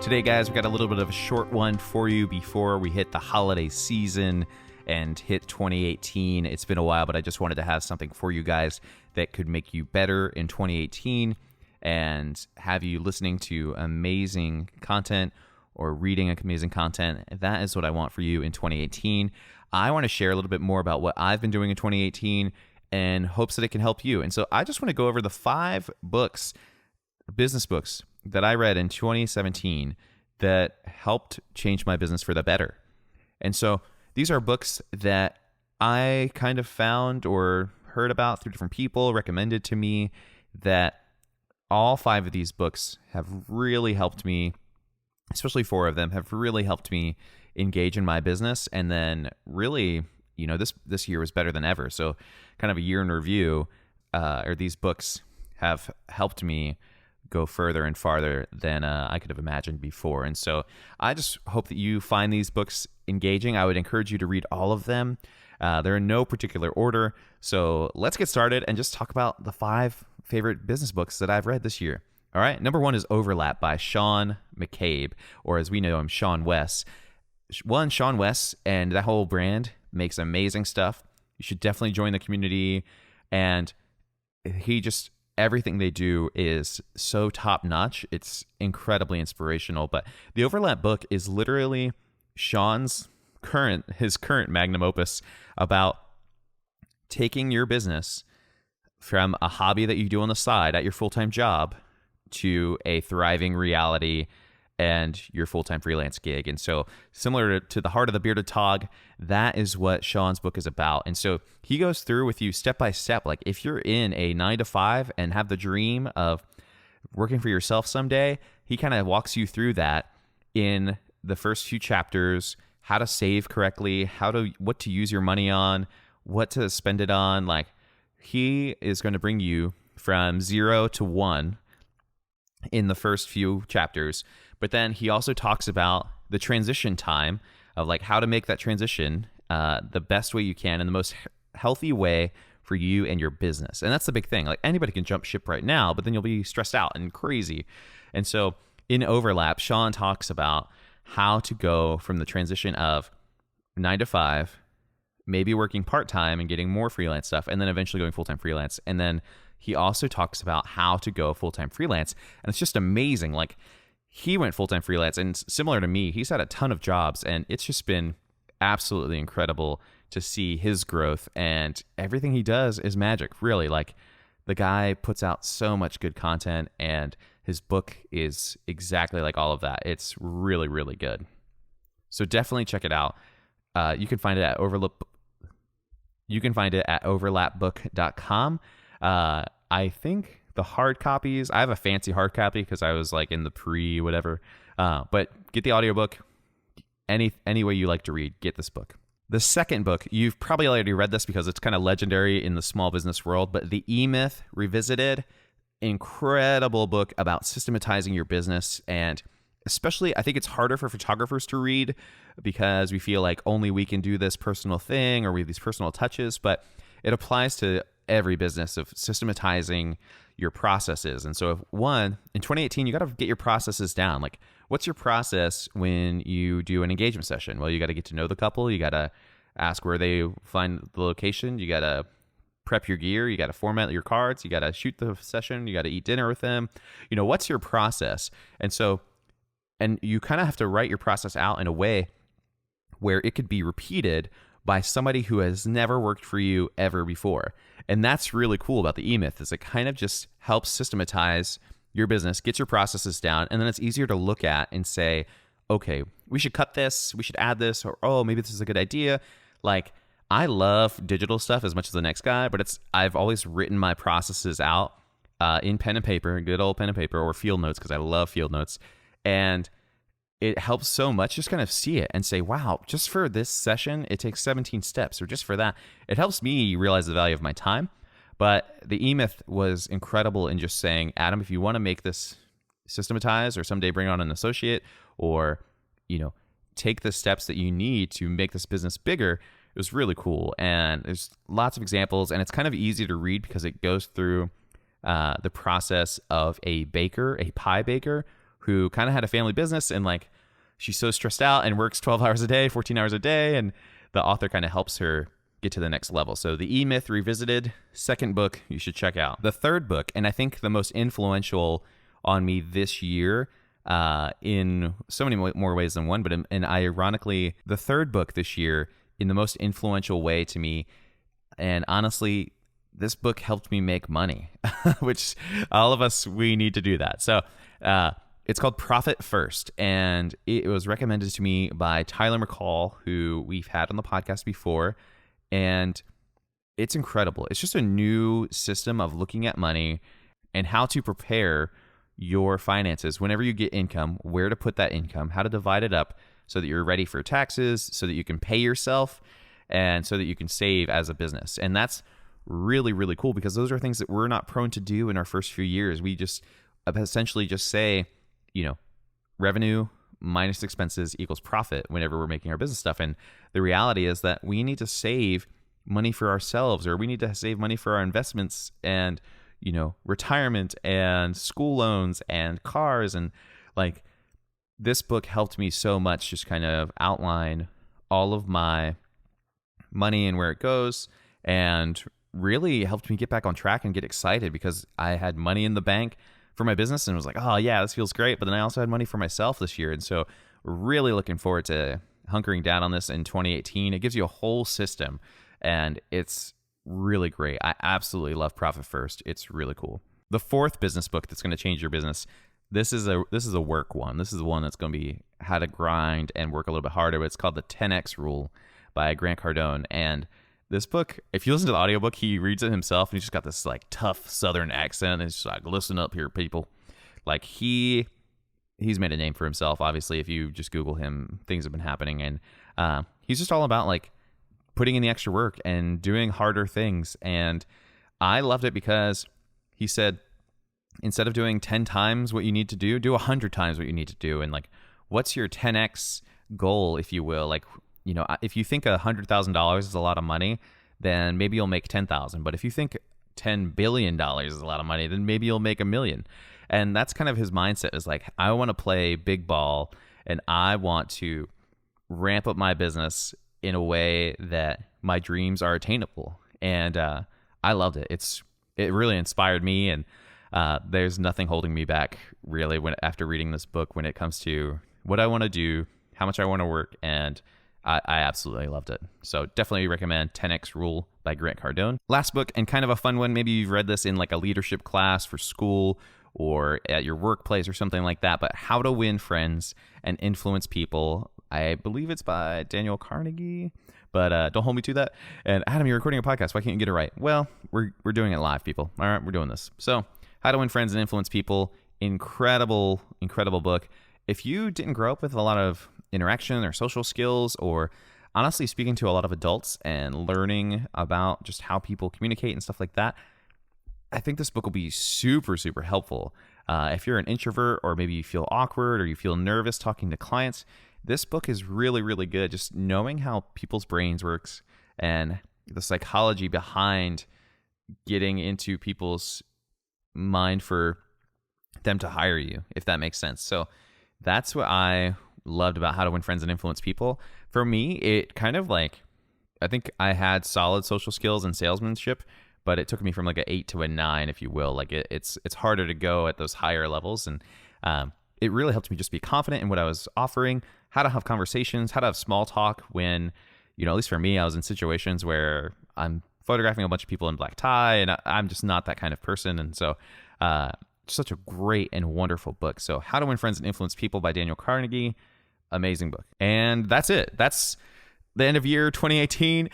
Today, guys, we got a little bit of a short one for you before we hit the holiday season and hit 2018. It's been a while, but I just wanted to have something for you guys that could make you better in 2018 and have you listening to amazing content or reading amazing content. That is what I want for you in 2018. I want to share a little bit more about what I've been doing in 2018 in hopes that it can help you. And so I just want to go over the 5 books, business books, that I read in 2017 that helped change my business for the better. And so these are books that I kind of found or heard about through different people, recommended to me, that all 5 of these books have really helped me, especially 4 of them have really helped me engage in my business. And then really, you know, this year was better than ever. So kind of a year in review, or these books have helped me go further and farther than I could have imagined before. And so I just hope that you find these books engaging. I would encourage you to read all of them. They're in no particular order. So let's get started and just talk about the 5 favorite business books that I've read this year. All right. Number 1 is Overlap by Sean McCabe, or as we know him, Sean Wes. Sean Wes and that whole brand makes amazing stuff. You should definitely join the community. And everything they do is so top-notch. It's incredibly inspirational. But the Overlap book is literally Sean's current magnum opus about taking your business from a hobby that you do on the side at your full-time job to a thriving reality and your full-time freelance gig. And so similar to The Heart of the Bearded Tog, that is what Sean's book is about. And so he goes through with you step by step. Like if you're in a 9-to-5 and have the dream of working for yourself someday, he kind of walks you through that in the first few chapters, how to save correctly, what to use your money on, what to spend it on. Like he is going to bring you from 0 to 1 in the first few chapters. But then he also talks about the transition time of like how to make that transition the best way you can in the most healthy way for you and your business. And that's the big thing. Like anybody can jump ship right now, but then you'll be stressed out and crazy. And so in Overlap, Sean talks about how to go from the transition of 9 to 5, maybe working part-time and getting more freelance stuff, and then eventually going full-time freelance. And then he also talks about how to go full-time freelance. And it's just amazing. Like he went full-time freelance, and similar to me, he's had a ton of jobs, and it's just been absolutely incredible to see his growth, and everything he does is magic, really. Like the guy puts out so much good content, and his book is exactly like all of that. It's really, really good. So definitely check it out. You can find it at overlapbook.com. I think the hard copies, I have a fancy hard copy because I was like in the whatever. But get the audiobook. Any way you like to read, get this book. The second book, you've probably already read this because it's kind of legendary in the small business world, but The E-Myth Revisited, incredible book about systematizing your business. And especially, I think it's harder for photographers to read because we feel like only we can do this personal thing or we have these personal touches, but it applies to every business of systematizing your processes. And so in 2018, you got to get your processes down. Like what's your process when you do an engagement session? Well, you got to get to know the couple. You got to ask where they find the location. You got to prep your gear. You got to format your cards. You got to shoot the session. You got to eat dinner with them. You know, what's your process? And you kind of have to write your process out in a way where it could be repeated by somebody who has never worked for you ever before. And that's really cool about the E-Myth is it kind of just helps systematize your business, get your processes down, and then it's easier to look at and say, okay, we should cut this, we should add this, or oh, maybe this is a good idea. Like I love digital stuff as much as the next guy, but I've always written my processes out in pen and paper, good old pen and paper, or field notes because I love field notes. And it helps so much just kind of see it and say, wow, just for this session, it takes 17 steps, or just for that. It helps me realize the value of my time. But the E-Myth was incredible in just saying, Adam, if you want to make this systematized or someday bring on an associate or, you know, take the steps that you need to make this business bigger, it was really cool. And there's lots of examples, and it's kind of easy to read because it goes through the process of a pie baker, who kind of had a family business, and like she's so stressed out and works 12 hours a day, 14 hours a day, and the author kind of helps her get to the next level. So the E-Myth Revisited, second book you should check out. The third book, and I think the most influential on me this year, in so many more ways than one, but and ironically, the third book this year in the most influential way to me. And honestly, this book helped me make money, which all of us, we need to do that. So it's called Profit First, and it was recommended to me by Tyler McCall, who we've had on the podcast before, and it's incredible. It's just a new system of looking at money and how to prepare your finances whenever you get income, where to put that income, how to divide it up so that you're ready for taxes, so that you can pay yourself, and so that you can save as a business. And that's really, really cool, because those are things that we're not prone to do in our first few years. We just essentially just say, revenue minus expenses equals profit whenever we're making our business stuff. And the reality is that we need to save money for ourselves, or we need to save money for our investments and retirement and school loans and cars. And like, this book helped me so much just kind of outline all of my money and where it goes, and really helped me get back on track and get excited, because I had money in the bank for my business and was like, oh yeah, this feels great. But then I also had money for myself this year. And so really looking forward to hunkering down on this in 2018. It gives you a whole system, and it's really great. I absolutely love Profit First. It's really cool. The fourth business book that's going to change your business. This is a work one. This is the one that's going to be how to grind and work a little bit harder. It's called the 10X Rule by Grant Cardone. And this book, if you listen to the audiobook, he reads it himself, and he's just got this like tough Southern accent. And it's just like, listen up here, people. Like he's made a name for himself. Obviously, if you just Google him, things have been happening. And he's just all about like putting in the extra work and doing harder things. And I loved it because he said, instead of doing 10 times what you need to do 100 times what you need to do. And like, what's your 10X goal, if you will? Like, if you think $100,000 is a lot of money, then maybe you'll make 10,000. But if you think $10 billion is a lot of money, then maybe you'll make $1 million. And that's kind of his mindset, is like, I want to play big ball, and I want to ramp up my business in a way that my dreams are attainable. And I loved it. It really inspired me, and there's nothing holding me back really after reading this book when it comes to what I want to do, how much I want to work, and I absolutely loved it. So definitely recommend 10X Rule by Grant Cardone. Last book, and kind of a fun one. Maybe you've read this in like a leadership class for school or at your workplace or something like that, but How to Win Friends and Influence People. I believe it's by Daniel Carnegie, but don't hold me to that. And Adam, you're recording a podcast. Why can't you get it right? Well, we're doing it live, people. All right, we're doing this. So How to Win Friends and Influence People. Incredible, incredible book. If you didn't grow up with a lot of interaction or social skills, or honestly speaking to a lot of adults and learning about just how people communicate and stuff like that, I think this book will be super, super helpful. If you're an introvert, or maybe you feel awkward or you feel nervous talking to clients, this book is really, really good. Just knowing how people's brains works and the psychology behind getting into people's mind for them to hire you, if that makes sense. So that's what I loved about How to Win Friends and Influence People. For me, it kind of like, I think I had solid social skills and salesmanship, but it took me from like an 8 to a 9, if you will. Like it's harder to go at those higher levels. And it really helped me just be confident in what I was offering, how to have conversations, how to have small talk when, at least for me, I was in situations where I'm photographing a bunch of people in black tie, and I'm just not that kind of person. And so such a great and wonderful book. So How to Win Friends and Influence People by Daniel Carnegie. Amazing book. And that's it. That's the end of year 2018.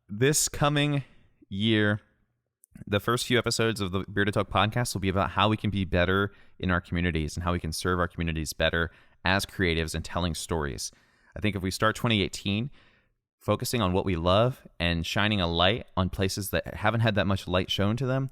This coming year, the first few episodes of the Bearded Talk podcast will be about how we can be better in our communities and how we can serve our communities better as creatives and telling stories. I think if we start 2018 focusing on what we love and shining a light on places that haven't had that much light shown to them,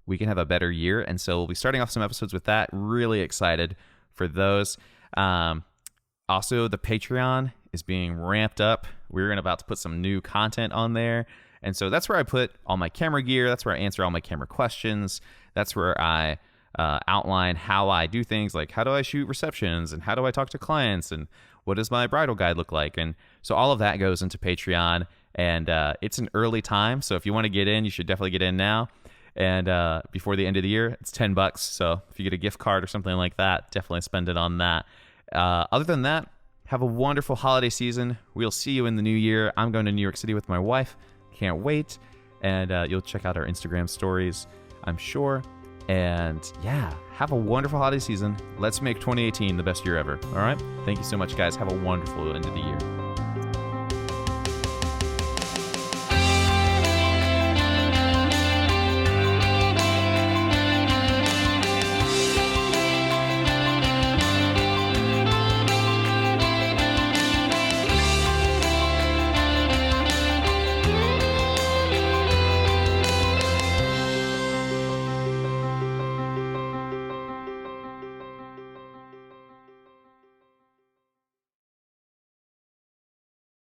we can have a better year. And so we'll be starting off some episodes with that. Really excited for those. Also, the Patreon is being ramped up. We're about to put some new content on there. And so that's where I put all my camera gear. That's where I answer all my camera questions. That's where I outline how I do things, like how do I shoot receptions and how do I talk to clients and what does my bridal guide look like. And so all of that goes into Patreon, and it's an early time. So if you want to get in, you should definitely get in now. And before the end of the year, it's $10. So if you get a gift card or something like that, definitely spend it on that. Other than that, have a wonderful holiday season. We'll see you in the new year. I'm going to New York City with my wife. Can't wait. And you'll check out our Instagram stories, I'm sure. And yeah, have a wonderful holiday season. Let's make 2018 the best year ever. All right? Thank you so much, guys. Have a wonderful end of the year.